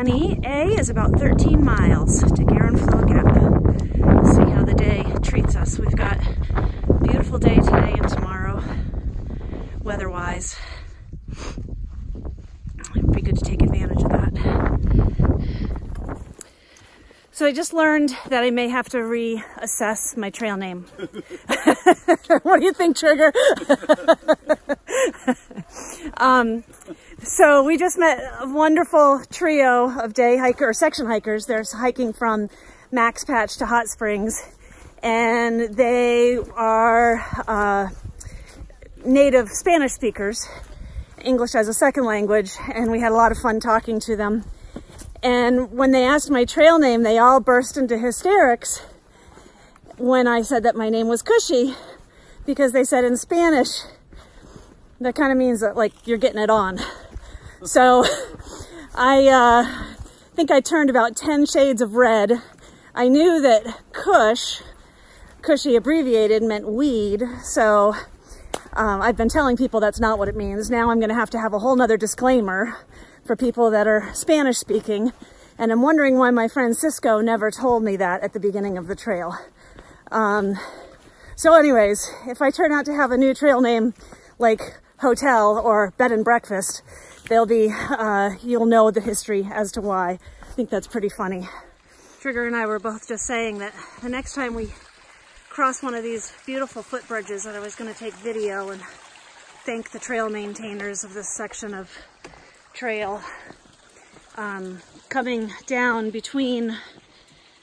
Annie A is about 13 miles to Flow Gap. We'll see how the day treats us. We've got a beautiful day today and tomorrow, weather-wise. It'd be good to take advantage of that. So I just learned that I may have to reassess my trail name. What do you think, Trigger? So we just met a wonderful trio of day hiker or section hikers. They're hiking from Max Patch to Hot Springs, and they are native Spanish speakers, English as a second language, and we had a lot of fun talking to them. And when they asked my trail name, they all burst into hysterics when I said that my name was Cushy, because they said in Spanish, that kind of means that, like, you're getting it on. So I think I turned about 10 shades of red. I knew that Cushy abbreviated, meant weed. So I've been telling people that's not what it means. Now I'm going to have a whole nother disclaimer for people that are Spanish speaking. And I'm wondering why my friend Cisco never told me that at the beginning of the trail. So anyways, if I turn out to have a new trail name like hotel or bed and breakfast, they'll be, you'll know the history as to why. I think that's pretty funny. Trigger and I were both just saying that the next time we cross one of these beautiful footbridges, that I was going to take video and thank the trail maintainers of this section of trail. Coming down between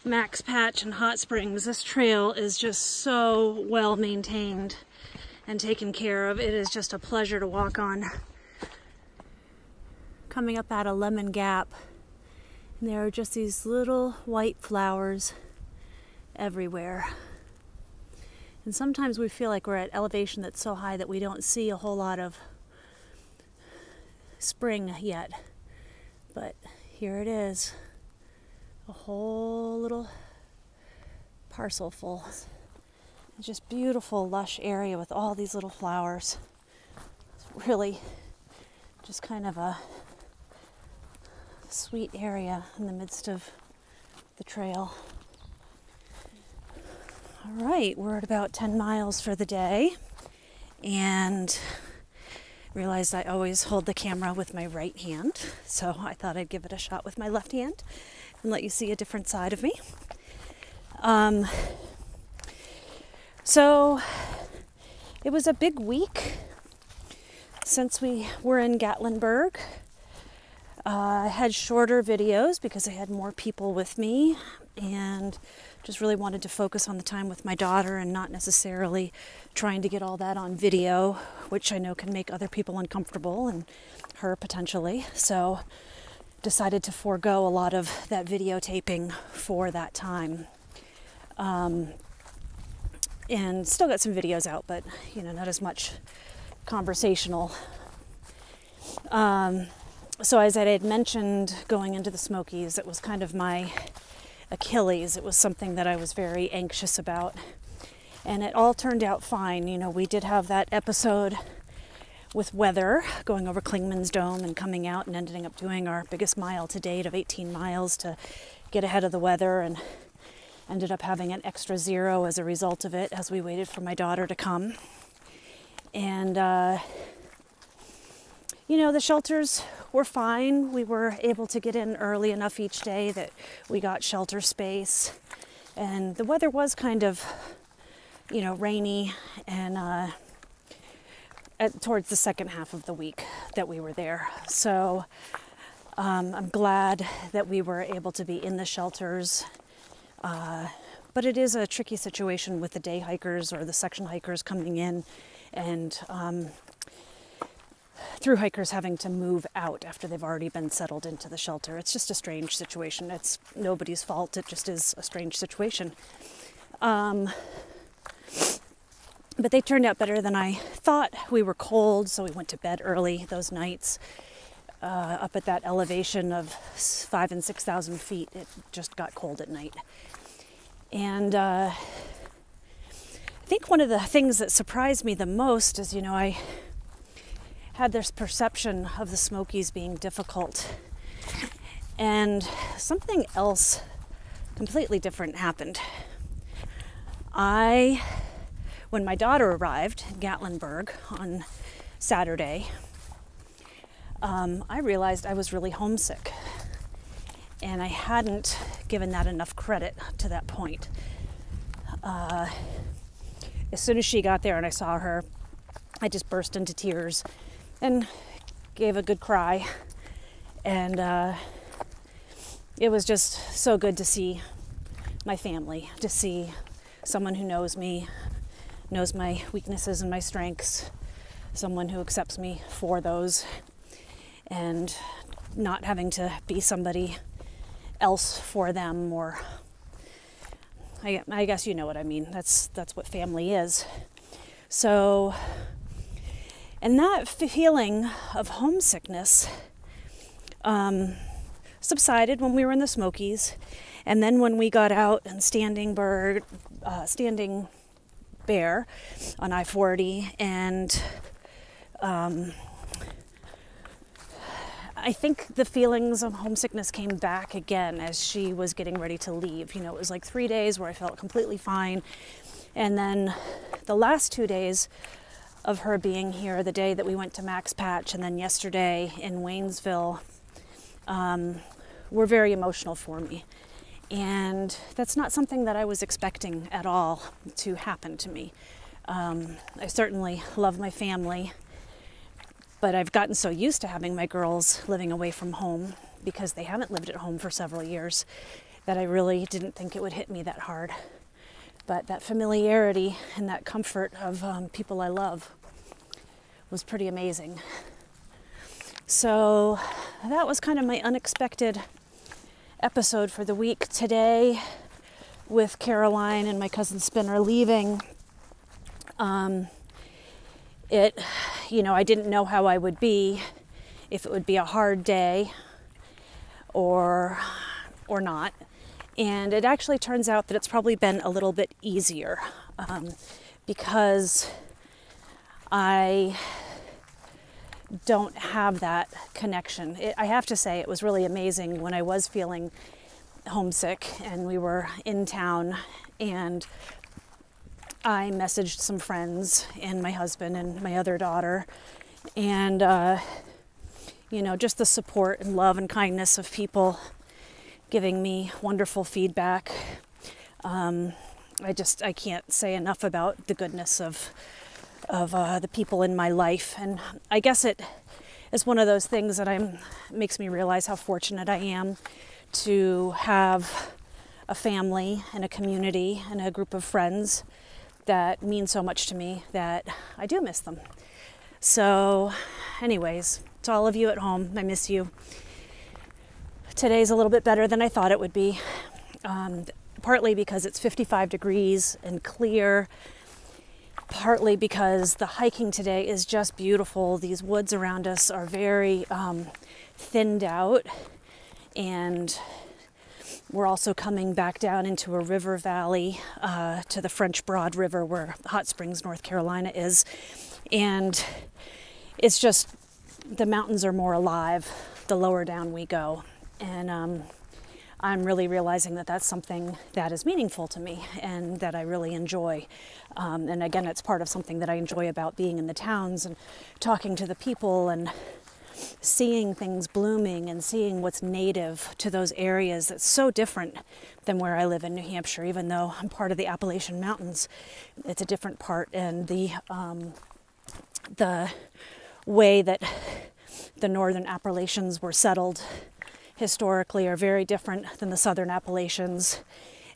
Max Patch and Hot Springs, this trail is just so well maintained and taken care of. It is just a pleasure to walk on. Coming up at a lemon gap, and there are just these little white flowers everywhere. And sometimes we feel like we're at elevation that's so high that we don't see a whole lot of spring yet. But here it is, a whole little parcel full. It's just beautiful, lush area with all these little flowers. It's really just kind of a sweet area in the midst of the trail. All right, we're at about 10 miles for the day, and realized I always hold the camera with my right hand, so I thought I'd give it a shot with my left hand and let you see a different side of me. So it was a big week since we were in Gatlinburg. I had shorter videos because I had more people with me, and just really wanted to focus on the time with my daughter and not necessarily trying to get all that on video, which I know can make other people uncomfortable, and her potentially. So decided to forego a lot of that videotaping for that time. And still got some videos out, but not as much conversational. So as I had mentioned, going into the Smokies, it was kind of my Achilles. It was something that I was very anxious about, and it all turned out fine. We did have that episode with weather, going over Klingman's Dome and coming out and ending up doing our biggest mile to date of 18 miles to get ahead of the weather, and ended up having an extra 0 as a result of it as we waited for my daughter to come. And the shelters were fine. We were able to get in early enough each day that we got shelter space. And the weather was kind of, rainy, and towards the second half of the week that we were there. So I'm glad that we were able to be in the shelters. But it is a tricky situation with the day hikers or the section hikers coming in, and through hikers having to move out after they've already been settled into the shelter. It's just a strange situation. It's nobody's fault. It just is a strange situation. But they turned out better than I thought. We were cold, so we went to bed early those nights. Up at that elevation of 5,000 and 6,000 feet, it just got cold at night. And I think one of the things that surprised me the most is, I had this perception of the Smokies being difficult. And something else completely different happened. When my daughter arrived in Gatlinburg on Saturday, I realized I was really homesick. And I hadn't given that enough credit to that point. As soon as she got there and I saw her, I just burst into tears and gave a good cry. And it was just so good to see my family, to see someone who knows me, knows my weaknesses and my strengths, someone who accepts me for those, and not having to be somebody else for them, or I guess you know what I mean. That's what family is. So, and that feeling of homesickness subsided when we were in the Smokies, and then when we got out and Standing Bear on I-40, and I think the feelings of homesickness came back again as she was getting ready to leave. You know, it was like 3 days where I felt completely fine. And then the last 2 days of her being here, the day that we went to Max Patch and then yesterday in Waynesville, were very emotional for me. And that's not something that I was expecting at all to happen to me. I certainly love my family, but I've gotten so used to having my girls living away from home, because they haven't lived at home for several years, that I really didn't think it would hit me that hard. But that familiarity and that comfort of people I love was pretty amazing. So that was kind of my unexpected episode for the week. Today, with Caroline and my cousin Spinner leaving, I didn't know how I would be, if it would be a hard day or not. And it actually turns out that it's probably been a little bit easier, because I don't have that connection. I have to say, it was really amazing when I was feeling homesick and we were in town, and I messaged some friends and my husband and my other daughter, and just the support and love and kindness of people giving me wonderful feedback. I can't say enough about the goodness of the people in my life. And I guess it is one of those things that makes me realize how fortunate I am to have a family and a community and a group of friends that mean so much to me that I do miss them. So anyways, to all of you at home, I miss you. Today's a little bit better than I thought it would be, partly because it's 55 degrees and clear, partly because the hiking today is just beautiful. These woods around us are very thinned out, and we're also coming back down into a river valley to the French Broad River, where Hot Springs, North Carolina is. And it's just, the mountains are more alive the lower down we go. And I'm really realizing that that's something that is meaningful to me and that I really enjoy. And again, it's part of something that I enjoy about being in the towns and talking to the people and seeing things blooming and seeing what's native to those areas. That's so different than where I live in New Hampshire. Even though I'm part of the Appalachian Mountains, it's a different part, and the way that the northern Appalachians were settled historically are very different than the southern Appalachians.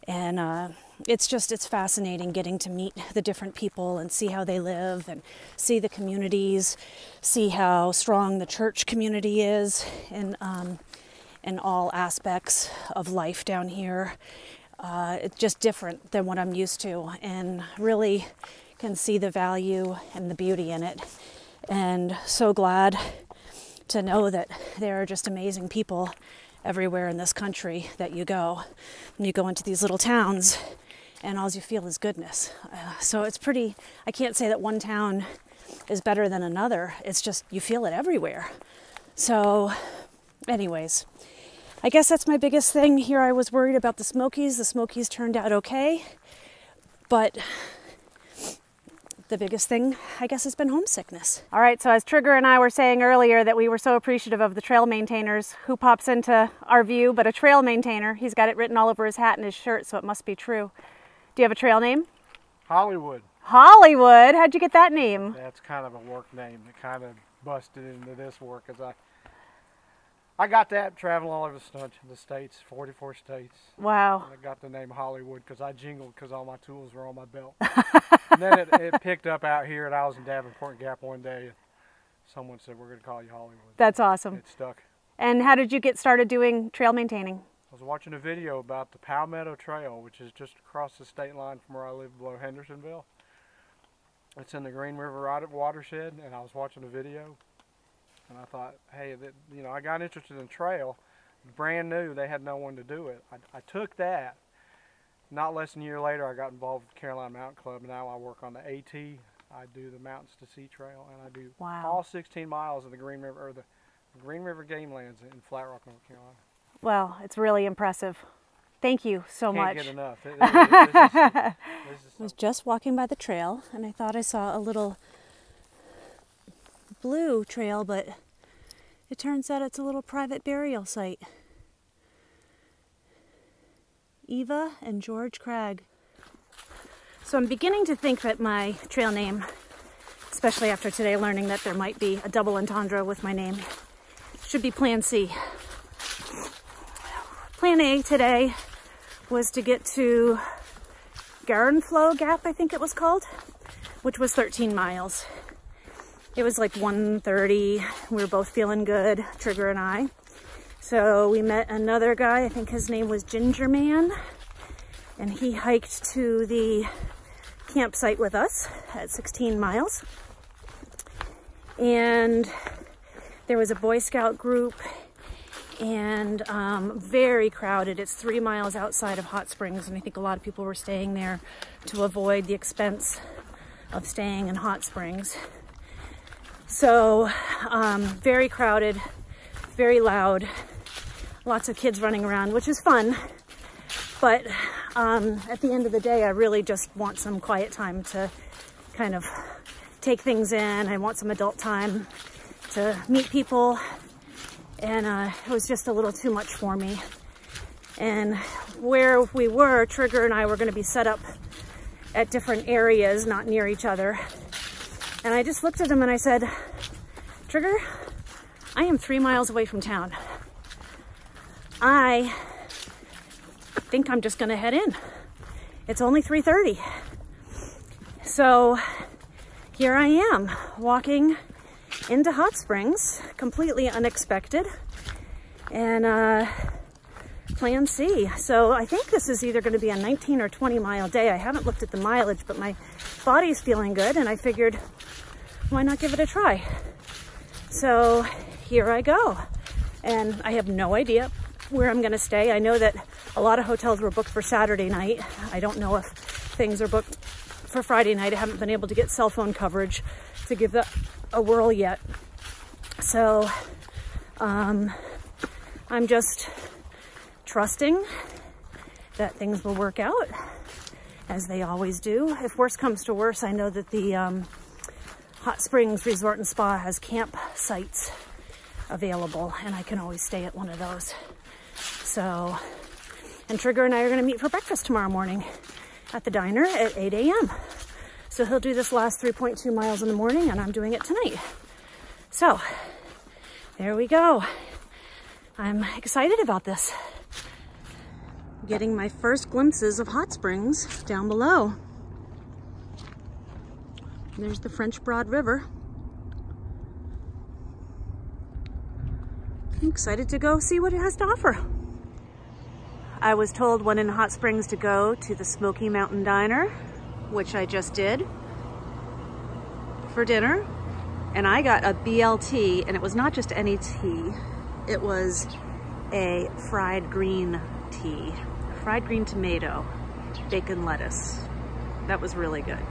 And it's fascinating getting to meet the different people and see how they live and see the communities, see how strong the church community is in all aspects of life down here. It's just different than what I'm used to, and really can see the value and the beauty in it. And so glad to know that there are just amazing people everywhere in this country that you go. And you go into these little towns and all you feel is goodness. So it's pretty, I can't say that one town is better than another. It's just, you feel it everywhere. So anyways, I guess that's my biggest thing here. I was worried about the Smokies. The Smokies turned out okay. But the biggest thing, I guess, has been homesickness. All right, so as Trigger and I were saying earlier that we were so appreciative of the trail maintainers who pops into our view, but a trail maintainer, he's got it written all over his hat and his shirt, so it must be true. Do you have a trail name? Hollywood. Hollywood? How'd you get that name? That's kind of a work name that kind of busted into this work, as I got that traveling all over the states, 44 states. Wow. And I got the name Hollywood because I jingled because all my tools were on my belt. And then it picked up out here, and I was in Davenport Gap one day. And someone said, "We're going to call you Hollywood." That's awesome. It stuck. And how did you get started doing trail maintaining? I was watching a video about the Palmetto Trail, which is just across the state line from where I live below Hendersonville. It's in the Green River watershed, and I was watching a video. And I thought, hey, I got interested in trail. Brand new, they had no one to do it. I took that. Not less than a year later, I got involved with the Carolina Mountain Club. And now I work on the AT. I do the Mountains to Sea Trail, and I do all 16 miles of the Green River, or the Green River Game Lands in Flat Rock, North Carolina. Well, it's really impressive. Thank you so much. Can't get enough. I was just walking by the trail, and I thought I saw a little blue trail, but it turns out it's a little private burial site. Eva and George Cragg. So I'm beginning to think that my trail name, especially after today learning that there might be a double entendre with my name, should be Plan C. Plan A today was to get to Garenflow Gap, I think it was called, which was 13 miles. It was like 1:30. We were both feeling good, Trigger and I. So we met another guy, I think his name was Ginger Man, and he hiked to the campsite with us at 16 miles. And there was a Boy Scout group, and very crowded. It's 3 miles outside of Hot Springs, and I think a lot of people were staying there to avoid the expense of staying in Hot Springs. So very crowded, very loud, lots of kids running around, which is fun. But at the end of the day, I really just want some quiet time to kind of take things in. I want some adult time to meet people. And it was just a little too much for me. And where we were, Trigger and I were going to be set up at different areas, not near each other. And I just looked at him and I said, Trigger, I am 3 miles away from town. I think I'm just gonna head in. It's only 3:30. So here I am walking into Hot Springs, completely unexpected, and Plan C. So I think this is either gonna be a 19 or 20 mile day. I haven't looked at the mileage, but my body's feeling good, and I figured, why not give it a try? So here I go. And I have no idea where I'm gonna stay. I know that a lot of hotels were booked for Saturday night. I don't know if things are booked for Friday night. I haven't been able to get cell phone coverage to give that a whirl yet. So I'm just trusting that things will work out, as they always do. If worse comes to worse, I know that the Hot Springs Resort and Spa has campsites available, and I can always stay at one of those. So, and Trigger and I are gonna meet for breakfast tomorrow morning at the diner at 8 a.m. So he'll do this last 3.2 miles in the morning, and I'm doing it tonight. So, there we go. I'm excited about this. Getting my first glimpses of Hot Springs down below. There's the French Broad River. I'm excited to go see what it has to offer. I was told when in Hot Springs to go to the Smoky Mountain Diner, which I just did for dinner. And I got a BLT, and it was not just any tea. It was a fried green tea, fried green tomato, bacon lettuce. That was really good.